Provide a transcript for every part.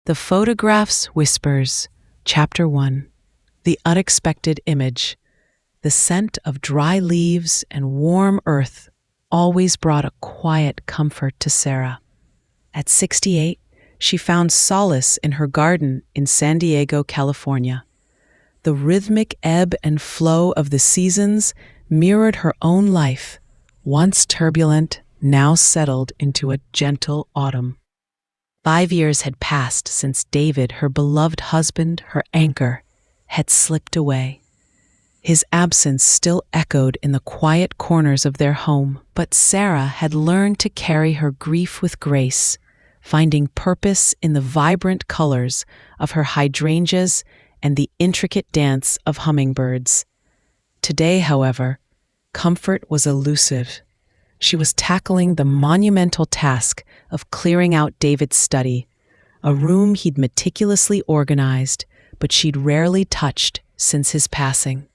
The Photograph's Whispers, Chapter 1. The Unexpected Image. The scent of dry leaves and warm earth always brought a quiet comfort to Sarah. At 68, she found solace in her garden in San Diego, California. The rhythmic ebb and flow of the seasons mirrored her own life, once turbulent, now settled into a gentle autumn. 5 years had passed since David, her beloved husband, her anchor, had slipped away. His absence still echoed in the quiet corners of their home, but Sarah had learned to carry her grief with grace, finding purpose in the vibrant colors of her hydrangeas and the intricate dance of hummingbirds. Today, however, comfort was elusive. She was tackling the monumental task of clearing out David's study, a room he'd meticulously organized, but she'd rarely touched since his passing.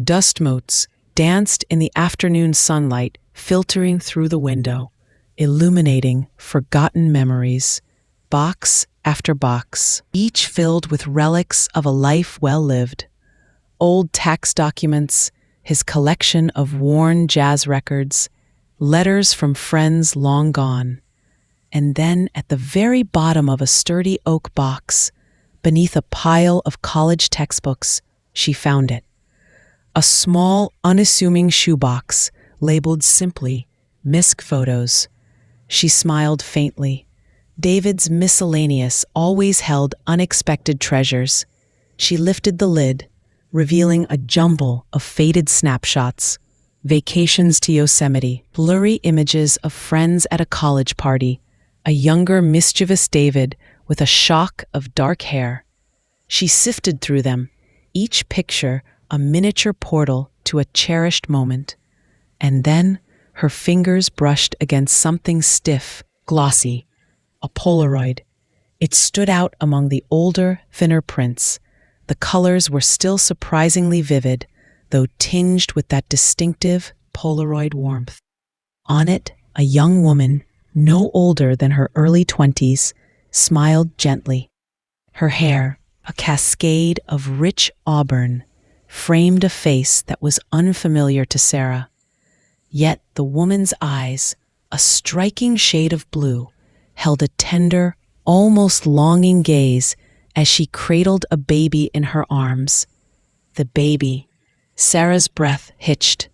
Dust motes danced in the afternoon sunlight, filtering through the window, illuminating forgotten memories, box after box, each filled with relics of a life well lived. Old tax documents, his collection of worn jazz records, letters from friends long gone. And then at the very bottom of a sturdy oak box, beneath a pile of college textbooks, she found it. A small, unassuming shoebox labeled simply Misc Photos. She smiled faintly. David's miscellaneous always held unexpected treasures. She lifted the lid, revealing a jumble of faded snapshots, vacations to Yosemite, blurry images of friends at a college party, a younger, mischievous David with a shock of dark hair. She sifted through them, each picture a miniature portal to a cherished moment. And then her fingers brushed against something stiff, glossy, a Polaroid. It stood out among the older, thinner prints. The colors were still surprisingly vivid, though tinged with that distinctive Polaroid warmth. On it, a young woman, no older than her early 20s, smiled gently. Her hair, a cascade of rich auburn, framed a face that was unfamiliar to Sarah. Yet the woman's eyes, a striking shade of blue, held a tender, almost longing gaze as she cradled a baby in her arms. The baby. Sarah's breath hitched.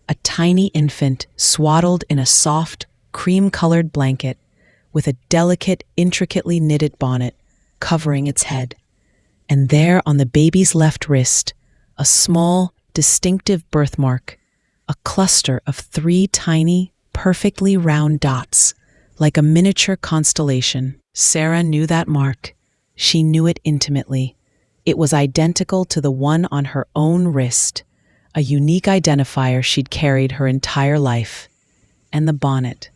A tiny infant swaddled in a soft, cream-colored blanket with a delicate, intricately knitted bonnet covering its head. And there on the baby's left wrist, a small, distinctive birthmark, a cluster of 3 tiny, perfectly round dots, like a miniature constellation. Sarah knew that mark. She knew it intimately. It was identical to the one on her own wrist, a unique identifier she'd carried her entire life. And the bonnet,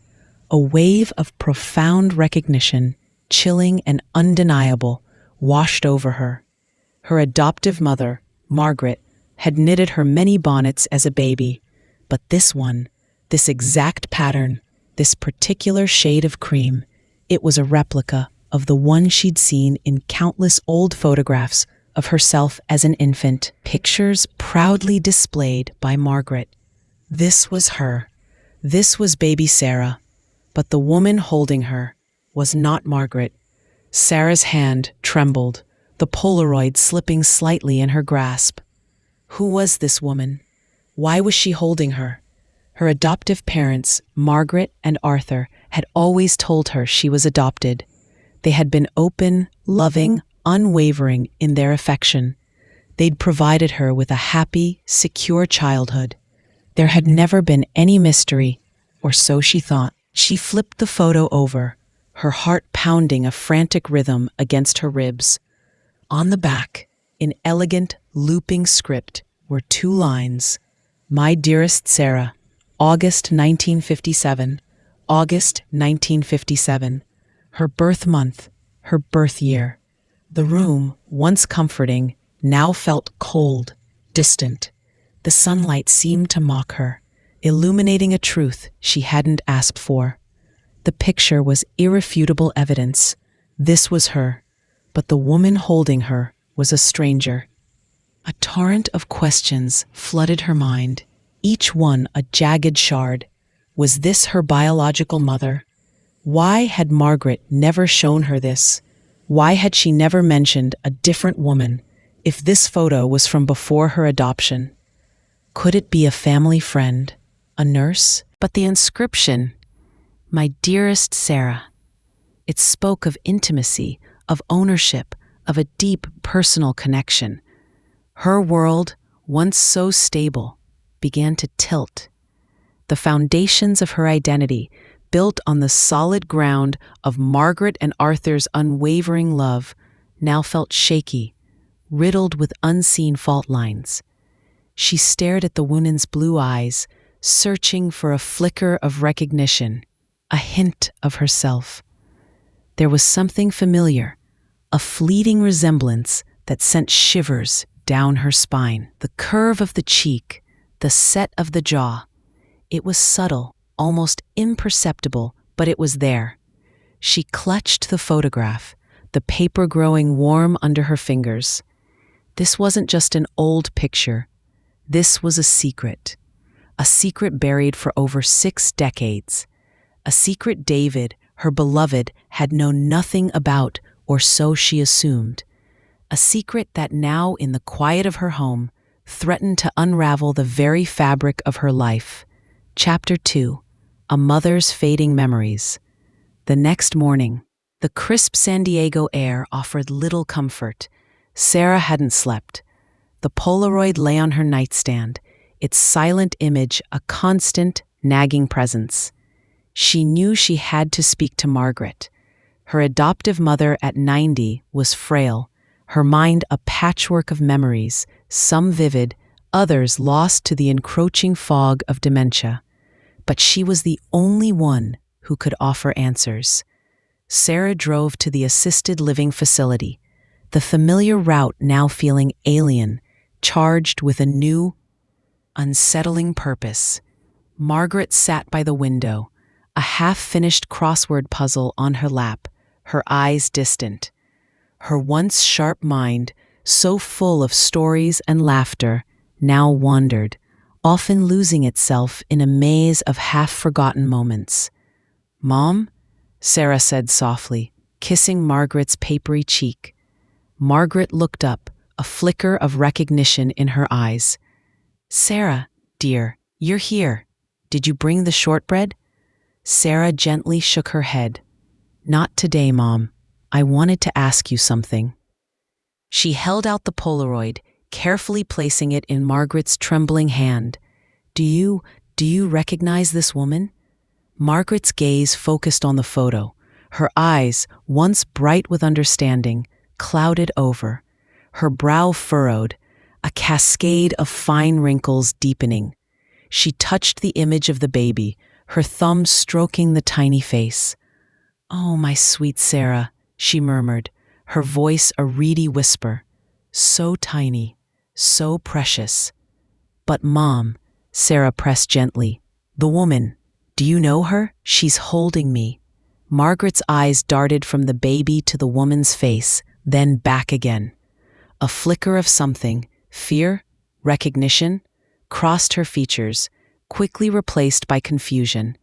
a wave of profound recognition, chilling and undeniable, washed over her. Her adoptive mother, Margaret, had knitted her many bonnets as a baby, but this one, this exact pattern, this particular shade of cream, it was a replica of the one she'd seen in countless old photographs of herself as an infant, pictures proudly displayed by Margaret. This was her. This was baby Sarah. But the woman holding her was not Margaret. Sarah's hand trembled, the Polaroid slipping slightly in her grasp. Who was this woman? Why was she holding her? Her adoptive parents, Margaret and Arthur, had always told her she was adopted. They had been open, loving, unwavering in their affection. They'd provided her with a happy, secure childhood. There had never been any mystery, or so she thought. She flipped the photo over, her heart pounding a frantic rhythm against her ribs. On the back, in elegant, looping script, were 2 lines. My dearest Sarah, August 1957, August 1957. Her birth month, her birth year. The room, once comforting, now felt cold, distant. The sunlight seemed to mock her, illuminating a truth she hadn't asked for. The picture was irrefutable evidence. This was her. but the woman holding her was a stranger. A torrent of questions flooded her mind, each one a jagged shard. Was this her biological mother? Why had Margaret never shown her this? Why had she never mentioned a different woman if this photo was from before her adoption? Could it be a family friend, a nurse? But the inscription, "My dearest Sarah," it spoke of intimacy, of ownership, of a deep personal connection. Her world, once so stable, began to tilt. The foundations of her identity, built on the solid ground of Margaret and Arthur's unwavering love, now felt shaky, riddled with unseen fault lines. She stared at the woman's blue eyes, searching for a flicker of recognition, a hint of herself. There was something familiar, a fleeting resemblance that sent shivers down her spine. The curve of the cheek, the set of the jaw. It was subtle, almost imperceptible, but it was there. She clutched the photograph, the paper growing warm under her fingers. This wasn't just an old picture. This was a secret buried for over 6 decades. A secret David, her beloved, had known nothing about, or so she assumed. A secret that now, in the quiet of her home, threatened to unravel the very fabric of her life. Chapter 2. A Mother's Fading Memories. The next morning, the crisp San Diego air offered little comfort. Sarah hadn't slept. The Polaroid lay on her nightstand, its silent image a constant, nagging presence. She knew she had to speak to Margaret. Her adoptive mother at 90 was frail, her mind a patchwork of memories, some vivid, others lost to the encroaching fog of dementia. But she was the only one who could offer answers. Sarah drove to the assisted living facility, the familiar route now feeling alien, charged with a new, unsettling purpose. Margaret sat by the window, a half-finished crossword puzzle on her lap, her eyes distant. Her once sharp mind, so full of stories and laughter, now wandered, often losing itself in a maze of half-forgotten moments. "Mom?" Sarah said softly, kissing Margaret's papery cheek. Margaret looked up, a flicker of recognition in her eyes. "Sarah, dear, you're here. Did you bring the shortbread?" Sarah gently shook her head. "Not today, Mom. I wanted to ask you something." She held out the Polaroid, carefully placing it in Margaret's trembling hand. Do you recognize this woman?" Margaret's gaze focused on the photo. Her eyes, once bright with understanding, clouded over. Her brow furrowed, a cascade of fine wrinkles deepening. She touched the image of the baby, her thumb stroking the tiny face. "Oh, my sweet Sarah," she murmured, her voice a reedy whisper. "So tiny, so precious." "But Mom," Sarah pressed gently, "the woman, do you know her? She's holding me." Margaret's eyes darted from the baby to the woman's face, then back again. A flicker of something, fear, recognition, crossed her features, quickly replaced by confusion.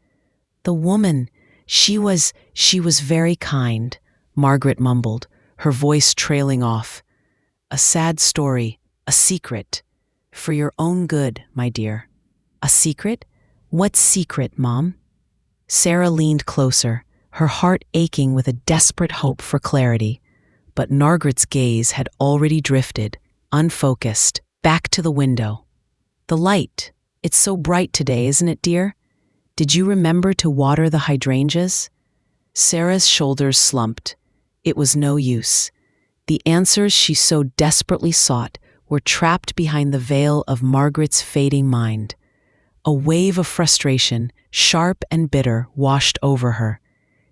"The woman, she was very kind," Margaret mumbled, her voice trailing off. "A sad story, a secret. For your own good, my dear." "A secret? What secret, Mom?" Sarah leaned closer, her heart aching with a desperate hope for clarity. But Margaret's gaze had already drifted, unfocused, back to the window. "The light. It's so bright today, isn't it, dear? Did you remember to water the hydrangeas?" Sarah's shoulders slumped. It was no use. The answers she so desperately sought were trapped behind the veil of Margaret's fading mind. A wave of frustration, sharp and bitter, washed over her.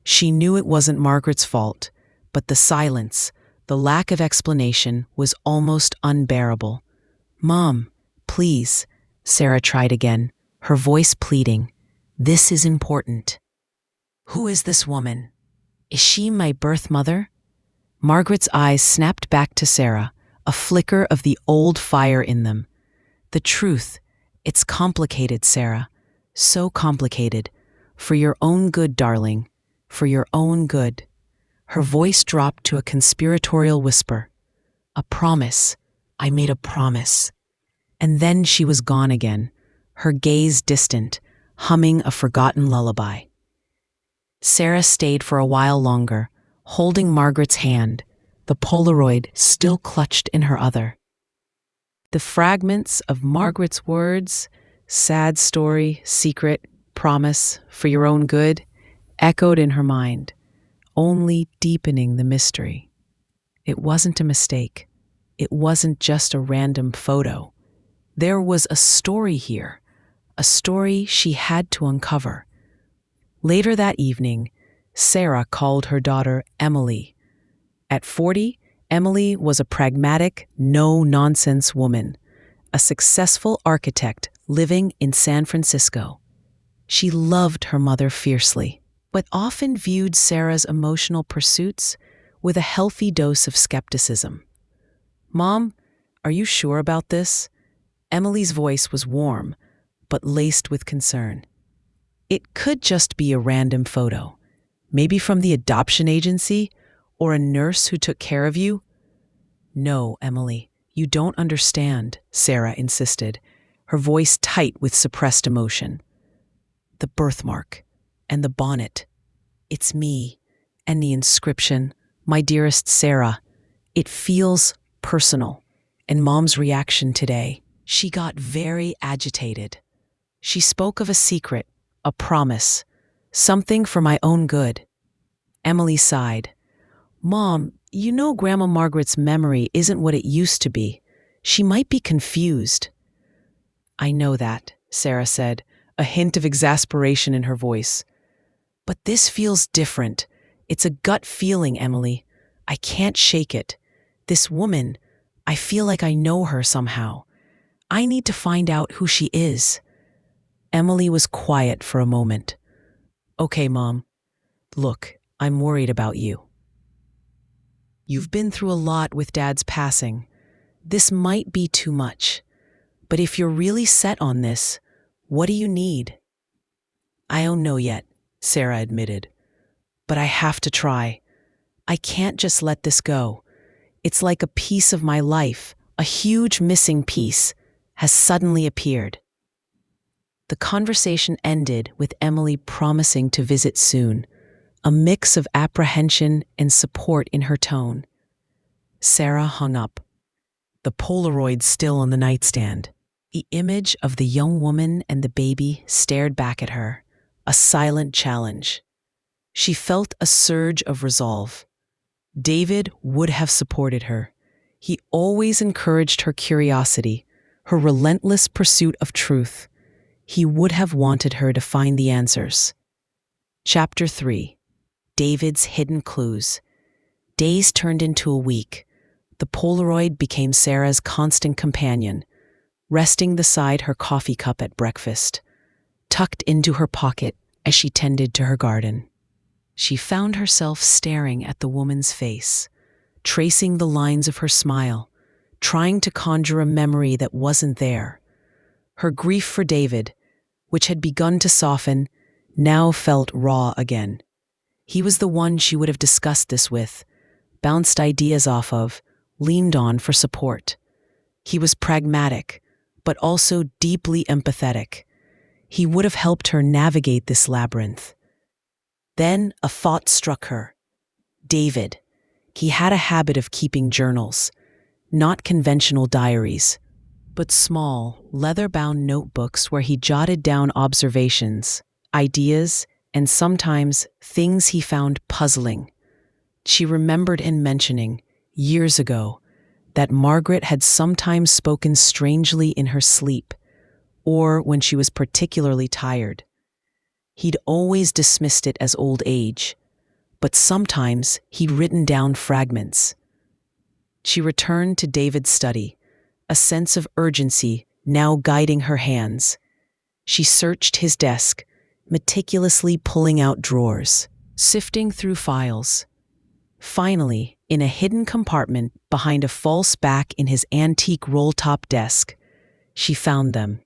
She knew it wasn't Margaret's fault, but the silence, the lack of explanation, was almost unbearable. "Mom, please," Sarah tried again, her voice pleading. "This is important. Who is this woman? Is she my birth mother?" Margaret's eyes snapped back to Sarah, a flicker of the old fire in them. The truth, it's complicated, Sarah. So complicated. For your own good, darling. For your own good. Her voice dropped to a conspiratorial whisper. A promise. I made a promise. And then she was gone again, her gaze distant, humming a forgotten lullaby. Sarah stayed for a while longer, holding Margaret's hand, the Polaroid still clutched in her other. The fragments of Margaret's words, sad story, secret, promise, for your own good, echoed in her mind, only deepening the mystery. It wasn't a mistake. It wasn't just a random photo. There was a story here, a story she had to uncover. Later that evening, Sarah called her daughter Emily. At 40, Emily was a pragmatic, no-nonsense woman, a successful architect living in San Francisco. She loved her mother fiercely, but often viewed Sarah's emotional pursuits with a healthy dose of skepticism. "Mom, are you sure about this?" Emily's voice was warm, but laced with concern. "It could just be a random photo, maybe from the adoption agency or a nurse who took care of you." "No, Emily, you don't understand," Sarah insisted, her voice tight with suppressed emotion. "The birthmark and the bonnet. It's me. And the inscription, 'My dearest Sarah.' It feels personal." And Mom's reaction today, she got very agitated. She spoke of a secret, a promise, something for my own good. Emily sighed. "Mom, you know Grandma Margaret's memory isn't what it used to be. She might be confused." "I know that," Sarah said, a hint of exasperation in her voice. "But this feels different. It's a gut feeling, Emily. I can't shake it. This woman, I feel like I know her somehow. I need to find out who she is." Emily was quiet for a moment. "Okay, Mom. Look, I'm worried about you. You've been through a lot with Dad's passing. This might be too much. But if you're really set on this, what do you need?" "I don't know yet," Sarah admitted. "But I have to try. I can't just let this go. It's like a piece of my life, a huge missing piece, has suddenly appeared." The conversation ended with Emily promising to visit soon, a mix of apprehension and support in her tone. Sarah hung up, the Polaroid still on the nightstand. The image of the young woman and the baby stared back at her, a silent challenge. She felt a surge of resolve. David would have supported her. He always encouraged her curiosity, her relentless pursuit of truth. He would have wanted her to find the answers. Chapter 3. David's Hidden Clues. Days turned into a week. The Polaroid became Sarah's constant companion, resting beside her coffee cup at breakfast, tucked into her pocket as she tended to her garden. She found herself staring at the woman's face, tracing the lines of her smile, trying to conjure a memory that wasn't there. Her grief for David, which had begun to soften, now felt raw again. He was the one she would have discussed this with, bounced ideas off of, leaned on for support. He was pragmatic, but also deeply empathetic. He would have helped her navigate this labyrinth. Then a thought struck her. David. He had a habit of keeping journals, not conventional diaries, but small, leather-bound notebooks where he jotted down observations, ideas, and sometimes things he found puzzling. She remembered him mentioning, years ago, that Margaret had sometimes spoken strangely in her sleep, or when she was particularly tired. He'd always dismissed it as old age, but sometimes he'd written down fragments. She returned to David's study, a sense of urgency now guiding her hands. She searched his desk, meticulously pulling out drawers, sifting through files. Finally, In a hidden compartment behind a false back in his antique roll-top desk, she found them.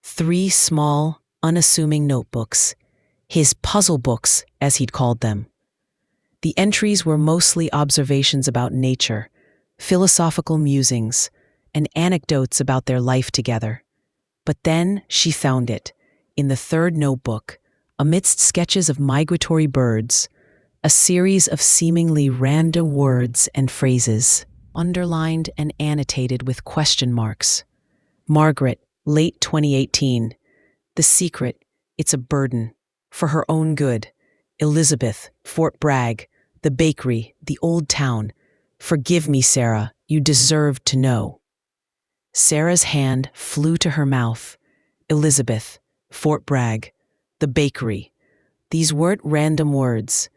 3 small, unassuming notebooks, his puzzle books, as he'd called them. The entries were mostly observations about nature, philosophical musings, and anecdotes about their life together. But then she found it, in the 3rd notebook, amidst sketches of migratory birds, a series of seemingly random words and phrases, underlined and annotated with question marks. Margaret, late 2018. The secret, it's a burden. For her own good. Elizabeth, Fort Bragg. The bakery, the old town. Forgive me, Sarah, you deserve to know. Sarah's hand flew to her mouth. Elizabeth, Fort Bragg, the bakery. These weren't random words.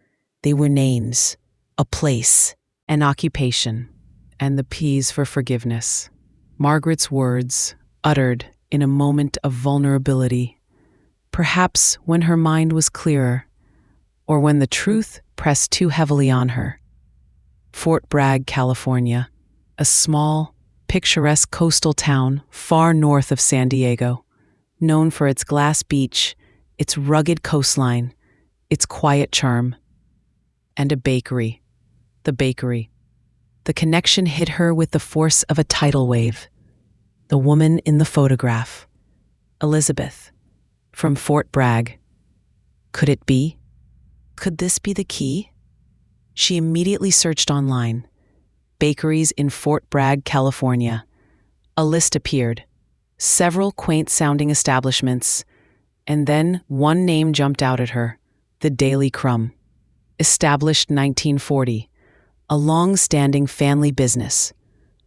They were names, a place, an occupation, and the P's for forgiveness. Margaret's words, uttered in a moment of vulnerability, perhaps when her mind was clearer, or when the truth pressed too heavily on her. Fort Bragg, California, a small, picturesque coastal town far north of San Diego, known for its glass beach, its rugged coastline, its quiet charm. And a bakery. The bakery. The connection hit her with the force of a tidal wave. The woman in the photograph. Elizabeth. From Fort Bragg. Could it be? Could this be the key? She immediately searched online. Bakeries in Fort Bragg, California. A list appeared. Several quaint-sounding establishments. And then one name jumped out at her. The Daily Crumb. Established 1940. A long-standing family business.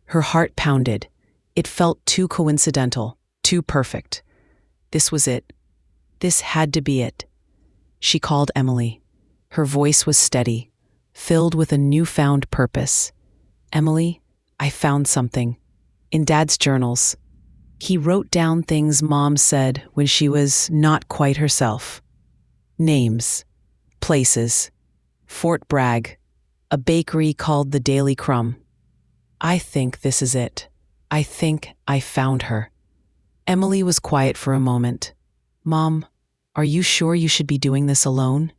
Her heart pounded. It felt too coincidental, too perfect. This was it. This had to be it. She called Emily. Her voice was steady, filled with a newfound purpose. Emily, I found something. In Dad's journals. He wrote down things Mom said when she was not quite herself. Names. Places. Fort Bragg. A bakery called the Daily Crumb. I think this is it. I think I found her. Emily was quiet for a moment. Mom, are you sure you should be doing this alone?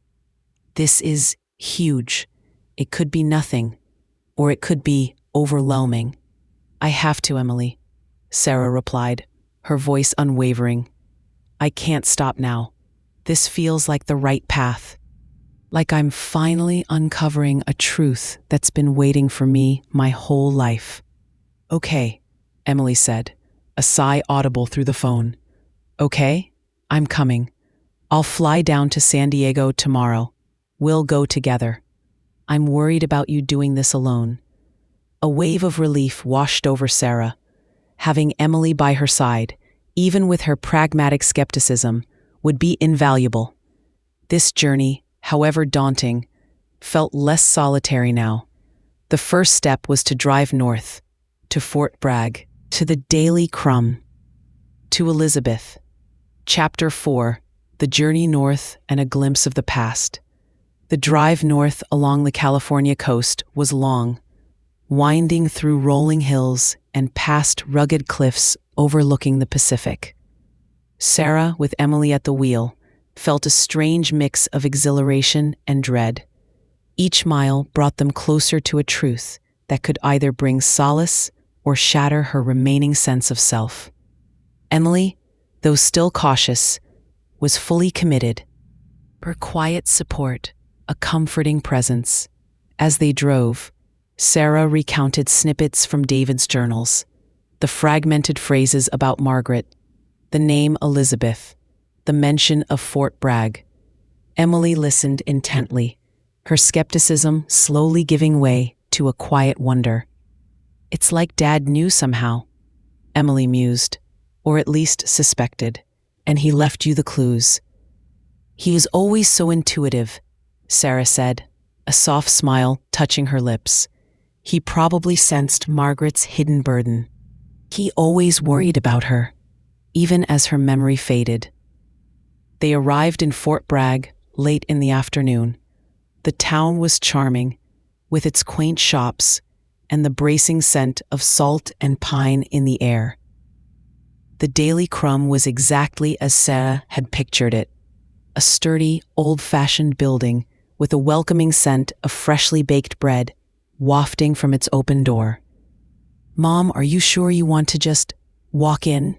This is huge. It could be nothing, or it could be overwhelming. I have to, Emily, Sarah replied, her voice unwavering. I can't stop now. This feels like the right path. Like I'm finally uncovering a truth that's been waiting for me my whole life. Okay, Emily said, a sigh audible through the phone. Okay, I'm coming. I'll fly down to San Diego tomorrow. We'll go together. I'm worried about you doing this alone. A wave of relief washed over Sarah. Having Emily by her side, even with her pragmatic skepticism, would be invaluable. This journey, however daunting, felt less solitary now. The first step was to drive north, to Fort Bragg, to the Daily Crumb, to Elizabeth. Chapter 4, The Journey North and a Glimpse of the Past. The drive north along the California coast was long, winding through rolling hills and past rugged cliffs overlooking the Pacific. Sarah, with Emily at the wheel, felt a strange mix of exhilaration and dread. Each mile brought them closer to a truth that could either bring solace or shatter her remaining sense of self. Emily, though still cautious, was fully committed. Her quiet support, a comforting presence. As they drove, Sarah recounted snippets from David's journals, the fragmented phrases about Margaret, the name Elizabeth, the mention of Fort Bragg. Emily listened intently, her skepticism slowly giving way to a quiet wonder. It's like Dad knew somehow, Emily mused, or at least suspected, and he left you the clues. He was always so intuitive, Sarah said, a soft smile touching her lips. He probably sensed Margaret's hidden burden. He always worried about her, even as her memory faded. They arrived in Fort Bragg late in the afternoon. The town was charming, with its quaint shops and the bracing scent of salt and pine in the air. The Daily Crumb was exactly as Sarah had pictured it, a sturdy, old-fashioned building with a welcoming scent of freshly baked bread wafting from its open door. "Mom, are you sure you want to just walk in?"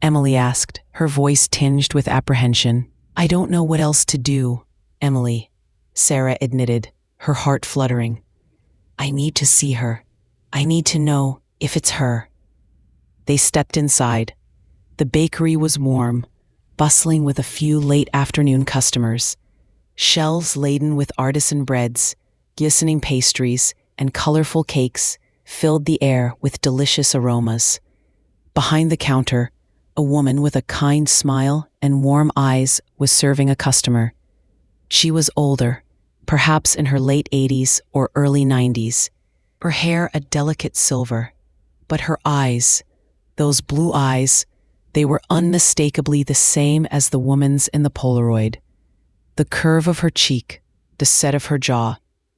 Emily asked, her voice tinged with apprehension. "I don't know what else to do, Emily," Sarah admitted, her heart fluttering. "I need to see her. I need to know if it's her." They stepped inside. The bakery was warm, bustling with a few late-afternoon customers. Shelves laden with artisan breads, glistening pastries, and colorful cakes filled the air with delicious aromas. Behind the counter, a woman with a kind smile and warm eyes was serving a customer. She was older, perhaps in her late 80s or early 90s, her hair a delicate silver, but her eyes, those blue eyes, they were unmistakably the same as the woman's in the Polaroid. The curve of her cheek, the set of her jaw,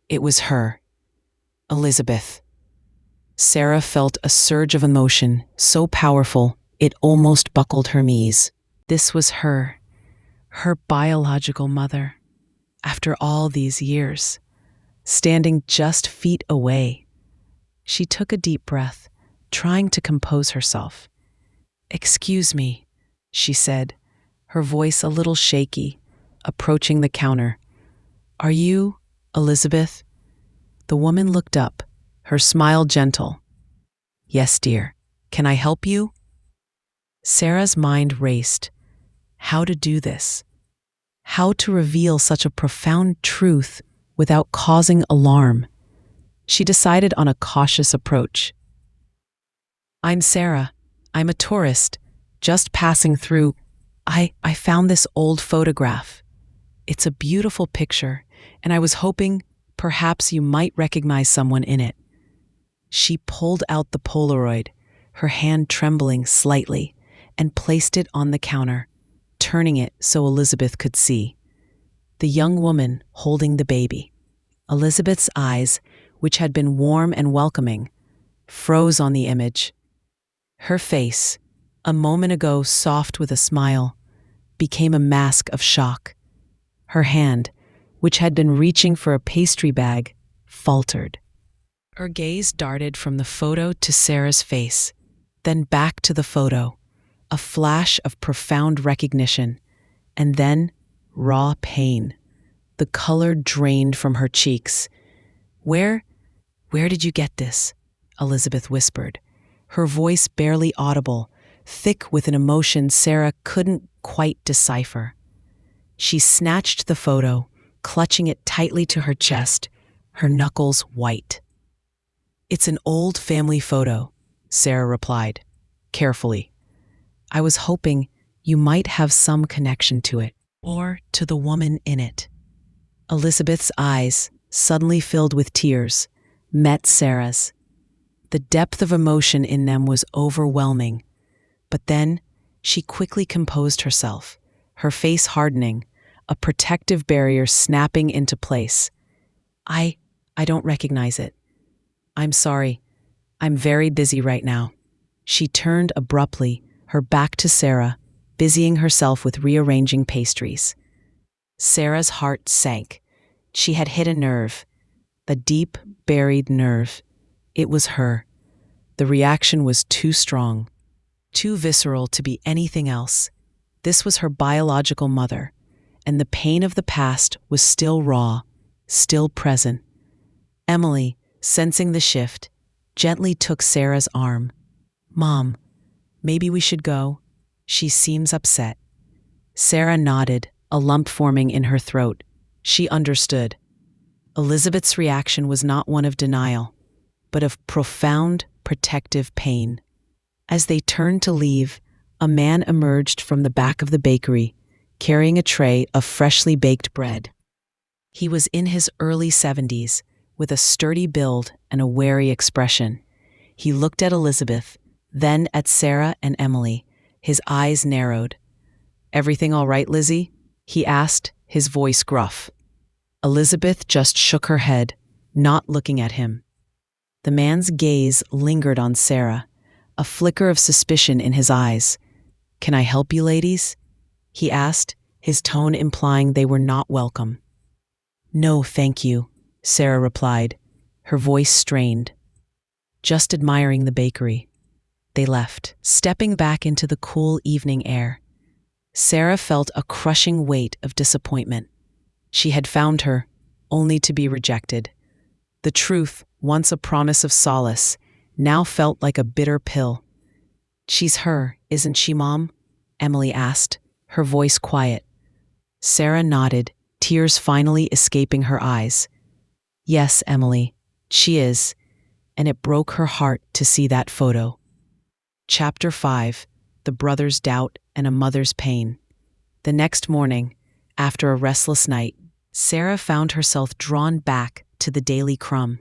it was her. Elizabeth. Sarah felt a surge of emotion, so powerful it almost buckled her knees. This was her biological mother. After all these years, standing just feet away. She took a deep breath, trying to compose herself. "Excuse me," she said, her voice a little shaky, approaching the counter. "Are you Elizabeth?" The woman looked up, her smile gentle. "Yes, dear. Can I help you?" Sarah's mind raced. How to do this? How to reveal such a profound truth without causing alarm? She decided on a cautious approach. "I'm Sarah. I'm a tourist, just passing through. I found this old photograph. It's a beautiful picture, and I was hoping perhaps you might recognize someone in it." She pulled out the Polaroid, her hand trembling slightly, and placed it on the counter, turning it so Elizabeth could see. The young woman holding the baby. Elizabeth's eyes, which had been warm and welcoming, froze on the image. Her face, a moment ago soft with a smile, became a mask of shock. Her hand, which had been reaching for a pastry bag, faltered. Her gaze darted from the photo to Sarah's face, then back to the photo, a flash of profound recognition, and then raw pain. The color drained from her cheeks. Where did you get this?" Elizabeth whispered, her voice barely audible, thick with an emotion Sarah couldn't quite decipher. She snatched the photo, clutching it tightly to her chest, her knuckles white. "It's an old family photo," Sarah replied, carefully. "I was hoping you might have some connection to it, or to the woman in it." Elizabeth's eyes, suddenly filled with tears, met Sarah's. The depth of emotion in them was overwhelming. But then she quickly composed herself, her face hardening, a protective barrier snapping into place. I don't recognize it. I'm sorry. I'm very busy right now." She turned abruptly, her back to Sarah, busying herself with rearranging pastries. Sarah's heart sank. She had hit a nerve, the deep, buried nerve. It was her. The reaction was too strong, too visceral to be anything else. This was her biological mother, and the pain of the past was still raw, still present. Emily, sensing the shift, gently took Sarah's arm. "Mom, maybe we should go. She seems upset." Sarah nodded, a lump forming in her throat. She understood. Elizabeth's reaction was not one of denial, but of profound, protective pain. As they turned to leave, a man emerged from the back of the bakery, carrying a tray of freshly baked bread. He was in his early 70s, with a sturdy build and a wary expression. He looked at Elizabeth, then at Sarah and Emily, his eyes narrowed. "Everything all right, Lizzie?" he asked, his voice gruff. Elizabeth just shook her head, not looking at him. The man's gaze lingered on Sarah, a flicker of suspicion in his eyes. "Can I help you, ladies?" he asked, his tone implying they were not welcome. "No, thank you," Sarah replied, her voice strained. "Just admiring the bakery." They left, stepping back into the cool evening air. Sarah felt a crushing weight of disappointment. She had found her, only to be rejected. The truth, once a promise of solace, now felt like a bitter pill. "She's her, isn't she, Mom?" Emily asked, her voice quiet. Sarah nodded, tears finally escaping her eyes. "Yes, Emily, she is," and it broke her heart to see that photo. Chapter 5: The Brother's Doubt and a Mother's Pain. The next morning, after a restless night, Sarah found herself drawn back to the daily crumb.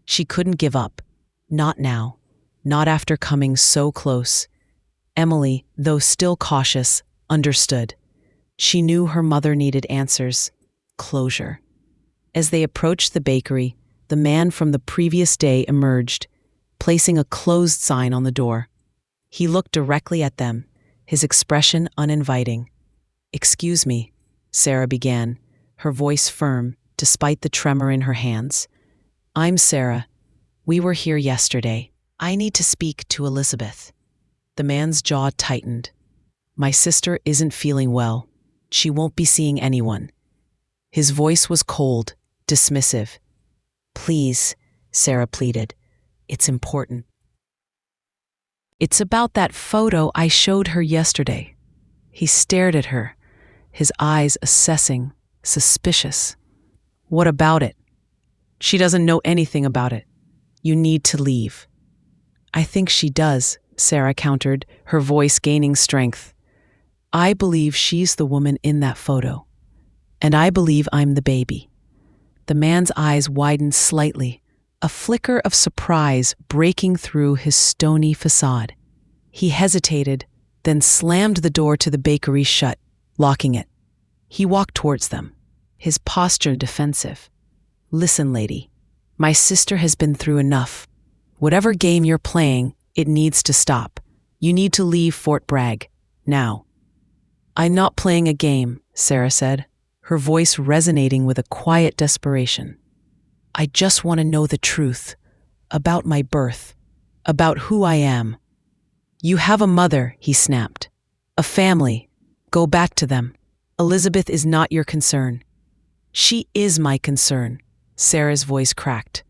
She couldn't give up. Not now. Not after coming so close. Emily, though still cautious, understood. She knew her mother needed answers. Closure. As they approached the bakery, the man from the previous day emerged, placing a closed sign on the door. He looked directly at them, his expression uninviting. "Excuse me," Sarah began, her voice firm despite the tremor in her hands. "I'm Sarah. We were here yesterday. I need to speak to Elizabeth." The man's jaw tightened. "My sister isn't feeling well. She won't be seeing anyone." His voice was cold, dismissive. "Please," Sarah pleaded. "It's important." "It's about that photo I showed her yesterday." He stared at her, his eyes assessing, suspicious. "What about it?" "She doesn't know anything about it. You need to leave." "I think she does," Sarah countered, her voice gaining strength. "I believe she's the woman in that photo. And I believe I'm the baby." The man's eyes widened slightly, a flicker of surprise breaking through his stony facade. He hesitated, then slammed the door to the bakery shut, locking it. He walked towards them, his posture defensive. "Listen, lady, my sister has been through enough. Whatever game you're playing, it needs to stop. You need to leave Fort Bragg, now." "I'm not playing a game," Sarah said, her voice resonating with a quiet desperation. "I just want to know the truth, about my birth, about who I am." "You have a mother," he snapped. "A family. Go back to them. Elizabeth is not your concern." "She is my concern," Sarah's voice cracked.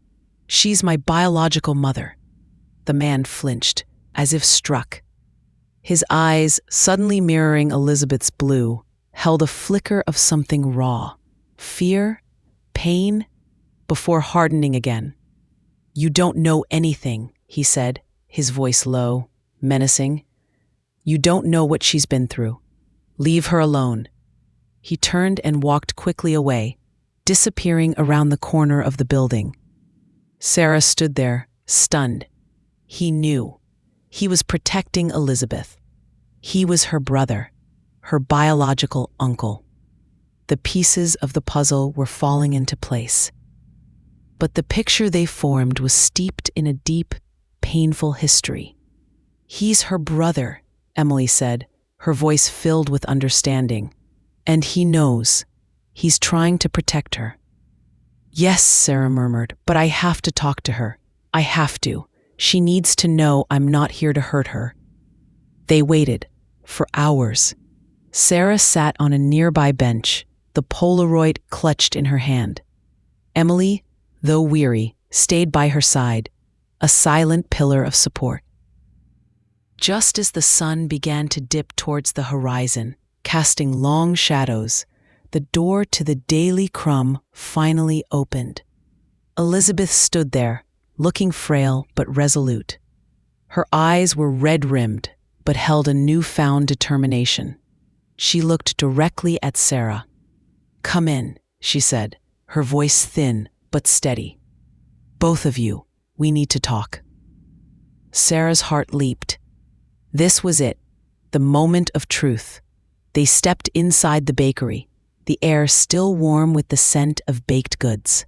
"She's my biological mother." The man flinched, as if struck. His eyes, suddenly mirroring Elizabeth's blue, held a flicker of something raw. Fear? Pain? Before hardening again. "You don't know anything," he said, his voice low, menacing. "You don't know what she's been through. Leave her alone." He turned and walked quickly away, disappearing around the corner of the building. Sarah stood there, stunned. He knew. He was protecting Elizabeth. He was her brother, her biological uncle. The pieces of the puzzle were falling into place. But the picture they formed was steeped in a deep, painful history. "He's her brother," Emily said, her voice filled with understanding. "And he knows. He's trying to protect her." "Yes," Sarah murmured, "but I have to talk to her. I have to. She needs to know I'm not here to hurt her." They waited, for hours. Sarah sat on a nearby bench, the Polaroid clutched in her hand. Emily, though weary, stayed by her side, a silent pillar of support. Just as the sun began to dip towards the horizon, casting long shadows, the door to the daily crumb finally opened. Elizabeth stood there, looking frail but resolute. Her eyes were red-rimmed, but held a newfound determination. She looked directly at Sarah. "Come in," she said, her voice thin but steady. "Both of you, we need to talk." Sarah's heart leaped. This was it, the moment of truth. They stepped inside the bakery, the air still warm with the scent of baked goods.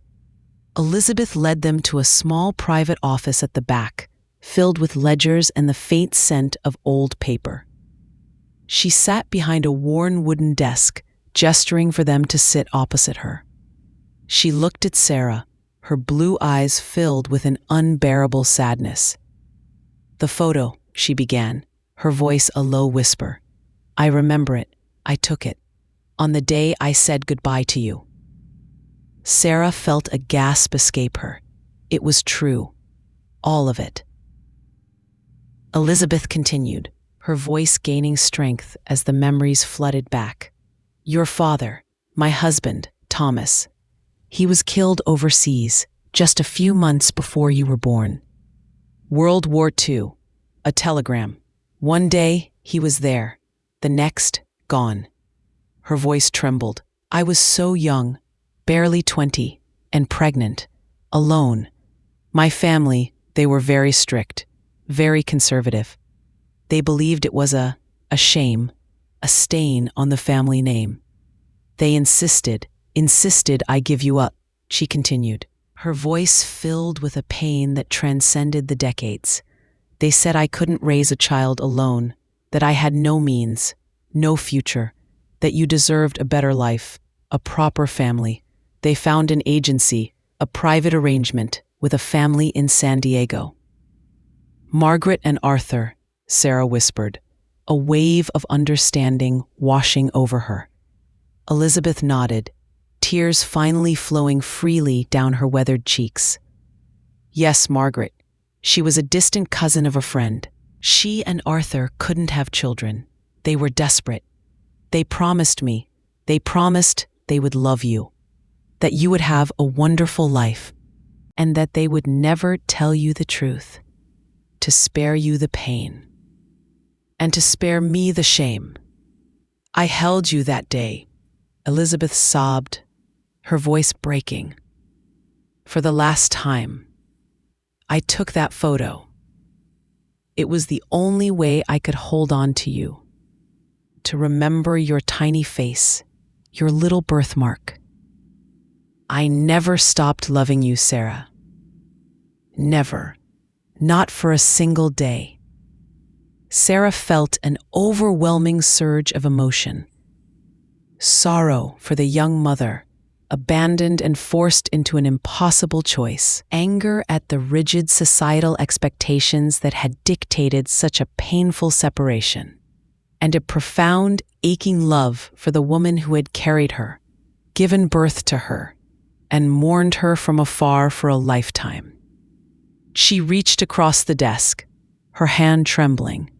Elizabeth led them to a small private office at the back, filled with ledgers and the faint scent of old paper. She sat behind a worn wooden desk, gesturing for them to sit opposite her. She looked at Sarah, her blue eyes filled with an unbearable sadness. "The photo," she began, her voice a low whisper. "I remember it. I took it. On the day I said goodbye to you." Sarah felt a gasp escape her. It was true. All of it. Elizabeth continued, her voice gaining strength as the memories flooded back. "Your father, my husband, Thomas. He was killed overseas just a few months before you were born. World War II. A telegram. One day, he was there. The next, gone." Her voice trembled. "I was so young, barely 20, and pregnant, alone. My family, they were very strict, very conservative. They believed it was a shame, a stain on the family name. They insisted I give you up," she continued, her voice filled with a pain that transcended the decades. "They said I couldn't raise a child alone, that I had no means, no future, that you deserved a better life, a proper family. They found an agency, a private arrangement, with a family in San Diego." "Margaret and Arthur," Sarah whispered, a wave of understanding washing over her. Elizabeth nodded, tears finally flowing freely down her weathered cheeks. "Yes, Margaret. She was a distant cousin of a friend. She and Arthur couldn't have children. They were desperate. They promised they would love you, that you would have a wonderful life, and that they would never tell you the truth, to spare you the pain, and to spare me the shame. I held you that day," Elizabeth sobbed, her voice breaking. "For the last time. I took that photo. It was the only way I could hold on to you, to remember your tiny face, your little birthmark. I never stopped loving you, Sarah. Never. Not for a single day." Sarah felt an overwhelming surge of emotion. Sorrow for the young mother, abandoned and forced into an impossible choice. Anger at the rigid societal expectations that had dictated such a painful separation. And a profound, aching love for the woman who had carried her, given birth to her, and mourned her from afar for a lifetime. She reached across the desk, her hand trembling,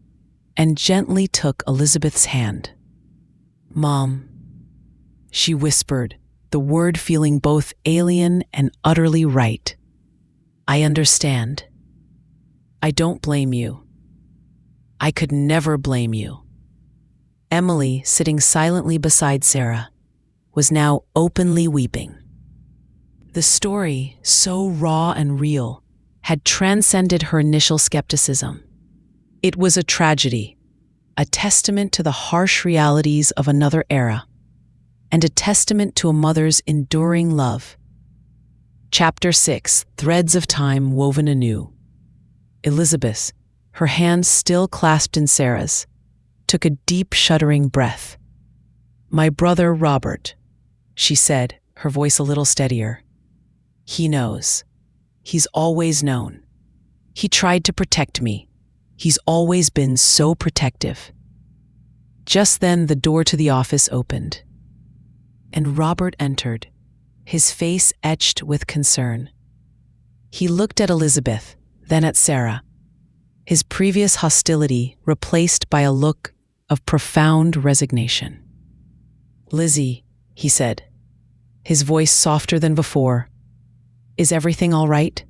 and gently took Elizabeth's hand. "Mom," she whispered, the word feeling both alien and utterly right. "I understand. I don't blame you. I could never blame you." Emily, sitting silently beside Sarah, was now openly weeping. The story, so raw and real, had transcended her initial skepticism. It was a tragedy, a testament to the harsh realities of another era, and a testament to a mother's enduring love. Chapter 6, Threads of Time Woven Anew. Elizabeth, her hands still clasped in Sarah's, took a deep, shuddering breath. "My brother Robert," she said, her voice a little steadier. "He knows. He's always known. He tried to protect me. He's always been so protective." Just then the door to the office opened, and Robert entered, his face etched with concern. He looked at Elizabeth, then at Sarah, his previous hostility replaced by a look of profound resignation. "Lizzie," he said, his voice softer than before, "is everything all right?"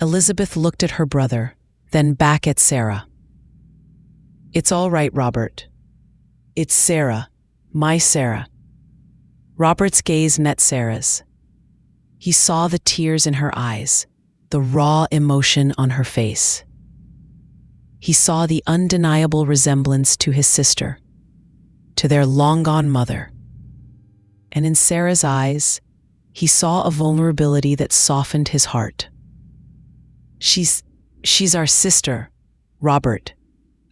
Elizabeth looked at her brother, then back at Sarah. "It's all right, Robert. It's Sarah, my Sarah." Robert's gaze met Sarah's. He saw the tears in her eyes, the raw emotion on her face. He saw the undeniable resemblance to his sister, to their long-gone mother. And in Sarah's eyes, He saw a vulnerability that softened his heart. She's our sister, Robert,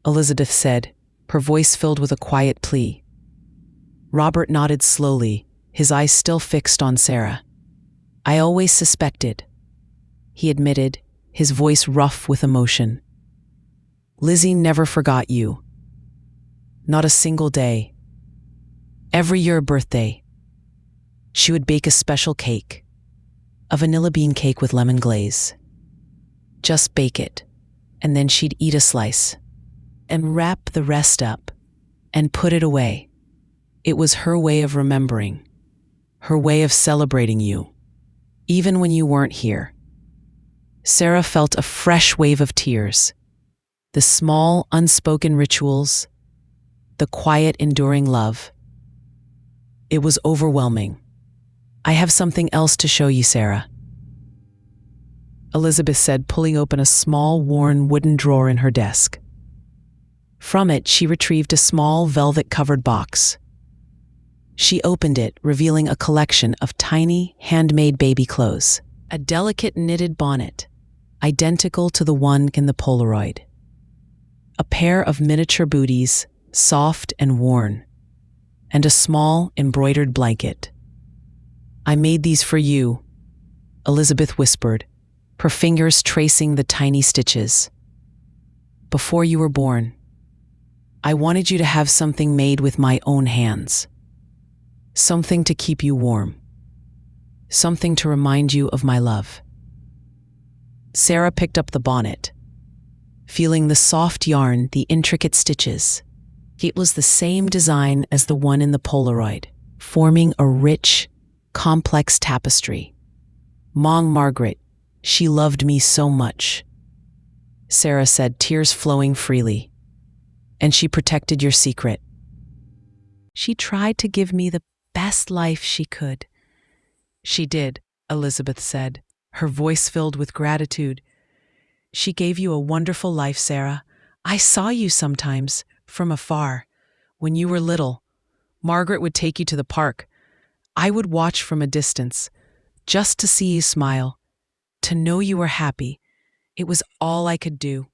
Elizabeth said, her voice filled with a quiet plea. Robert nodded slowly, his eyes still fixed on Sarah. I always suspected, he admitted, his voice rough with emotion. Lizzie never forgot you. Not a single day. Every year birthday, she would bake a special cake, a vanilla bean cake with lemon glaze. Just bake it, and then she'd eat a slice, and wrap the rest up, and put it away. It was her way of remembering, her way of celebrating you, even when you weren't here. Sarah felt a fresh wave of tears. The small, unspoken rituals, the quiet, enduring love. It was overwhelming. I have something else to show you, Sarah, Elizabeth said, pulling open a small, worn wooden drawer in her desk. From it, she retrieved a small, velvet-covered box. She opened it, revealing a collection of tiny, handmade baby clothes. A delicate knitted bonnet, identical to the one in the Polaroid. A pair of miniature booties, soft and worn, and a small, embroidered blanket. I made these for you, Elizabeth whispered, her fingers tracing the tiny stitches. Before you were born, I wanted you to have something made with my own hands. Something to keep you warm. Something to remind you of my love. Sarah picked up the bonnet, feeling the soft yarn, the intricate stitches. It was the same design as the one in the Polaroid, forming a rich, complex tapestry. Margaret, she loved me so much, Sarah said, tears flowing freely. And she protected your secret. She tried to give me the best life she could. She did, Elizabeth said, her voice filled with gratitude. She gave you a wonderful life, Sarah. I saw you sometimes, from afar. When you were little, Margaret would take you to the park. I would watch from a distance, just to see you smile, to know you were happy. It was all I could do.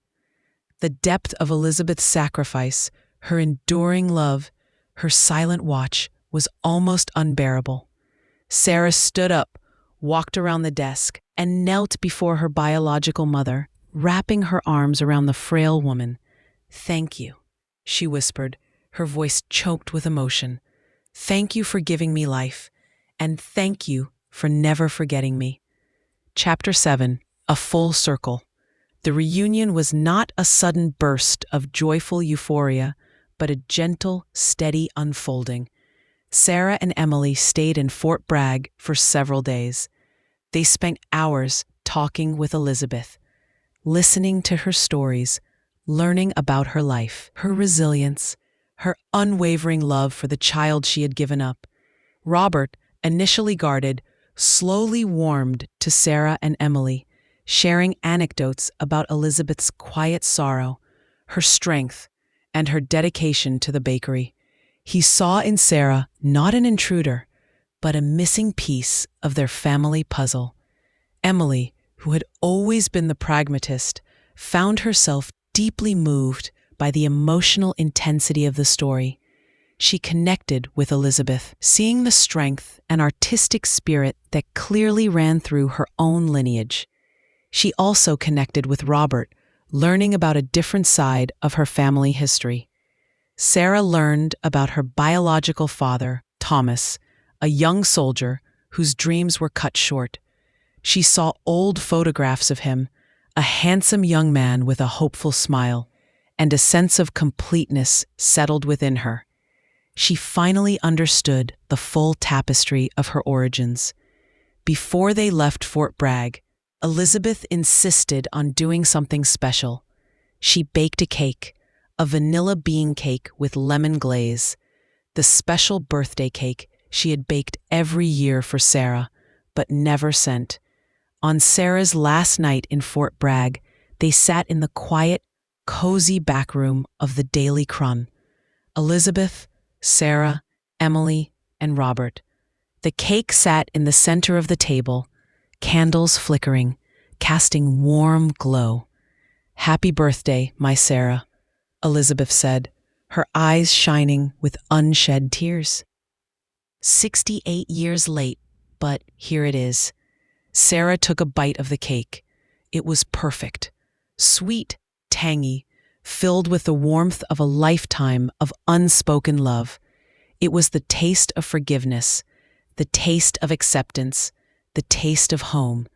The depth of Elizabeth's sacrifice, her enduring love, her silent watch was almost unbearable. Sarah stood up, walked around the desk, and knelt before her biological mother, wrapping her arms around the frail woman. Thank you, she whispered, her voice choked with emotion. Thank you for giving me life, and thank you for never forgetting me. Chapter 7, A Full Circle. The reunion was not a sudden burst of joyful euphoria, but a gentle, steady unfolding. Sarah and Emily stayed in Fort Bragg for several days. They spent hours talking with Elizabeth, listening to her stories, learning about her life, her resilience, her unwavering love for the child she had given up. Robert, initially guarded, slowly warmed to Sarah and Emily, sharing anecdotes about Elizabeth's quiet sorrow, her strength, and her dedication to the bakery. He saw in Sarah not an intruder, but a missing piece of their family puzzle. Emily, who had always been the pragmatist, found herself deeply moved by the emotional intensity of the story. She connected with Elizabeth, seeing the strength and artistic spirit that clearly ran through her own lineage. She also connected with Robert, learning about a different side of her family history. Sarah learned about her biological father, Thomas, a young soldier whose dreams were cut short. She saw old photographs of him, a handsome young man with a hopeful smile, and a sense of completeness settled within her. She finally understood the full tapestry of her origins. Before they left Fort Bragg, Elizabeth insisted on doing something special. She baked a cake, a vanilla bean cake with lemon glaze, the special birthday cake she had baked every year for Sarah, but never sent. On Sarah's last night in Fort Bragg, they sat in the quiet, cozy back room of the Daily Crun. Elizabeth, Sarah, Emily, and Robert. The cake sat in the center of the table, candles flickering, casting warm glow. "Happy birthday, my Sarah," Elizabeth said, her eyes shining with unshed tears. 68 years late, but here it is. Sarah took a bite of the cake. It was perfect. Sweet, tangy, filled with the warmth of a lifetime of unspoken love. It was the taste of forgiveness, the taste of acceptance, the taste of home.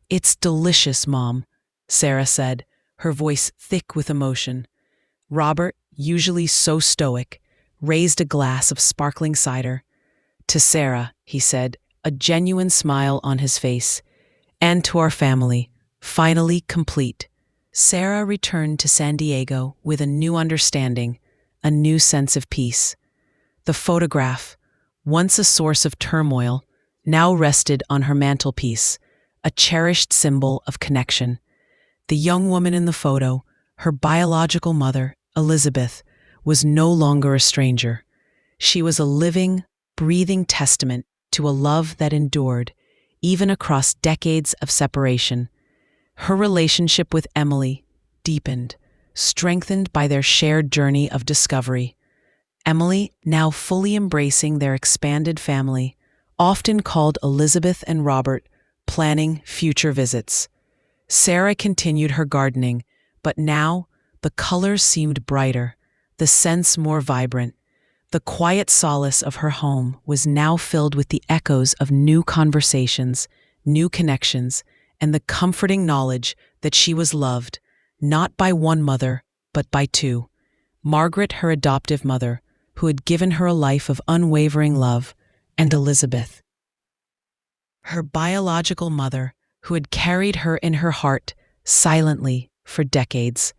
"It's delicious, Mom," Sarah said, her voice thick with emotion. Robert, usually so stoic, raised a glass of sparkling cider. "To Sarah," he said, a genuine smile on his face, "and to our family, finally complete." Sarah returned to San Diego with a new understanding, a new sense of peace. The photograph, once a source of turmoil, now rested on her mantelpiece, a cherished symbol of connection. The young woman in the photo, her biological mother, Elizabeth, was no longer a stranger. She was a living, breathing testament to a love that endured, even across decades of separation. Her relationship with Emily deepened, strengthened by their shared journey of discovery. Emily, now fully embracing their expanded family, often called Elizabeth and Robert, planning future visits. Sarah continued her gardening, but now the colors seemed brighter, the scents more vibrant. The quiet solace of her home was now filled with the echoes of new conversations, new connections, and the comforting knowledge that she was loved, not by one mother, but by two. Margaret, her adoptive mother, who had given her a life of unwavering love, and Elizabeth, her biological mother, who had carried her in her heart silently for decades.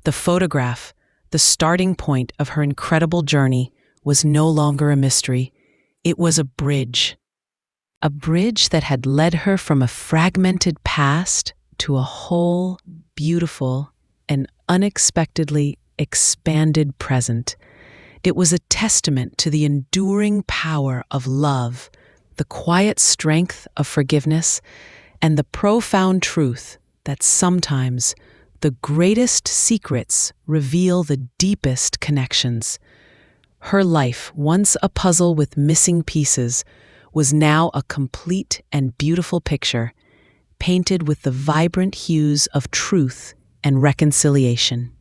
The photograph, the starting point of her incredible journey, was no longer a mystery. It was a bridge that had led her from a fragmented past to a whole, beautiful, and unexpectedly expanded present. It was a testament to the enduring power of love, the quiet strength of forgiveness, and the profound truth that sometimes the greatest secrets reveal the deepest connections. Her life, once a puzzle with missing pieces, was now a complete and beautiful picture, painted with the vibrant hues of truth and reconciliation.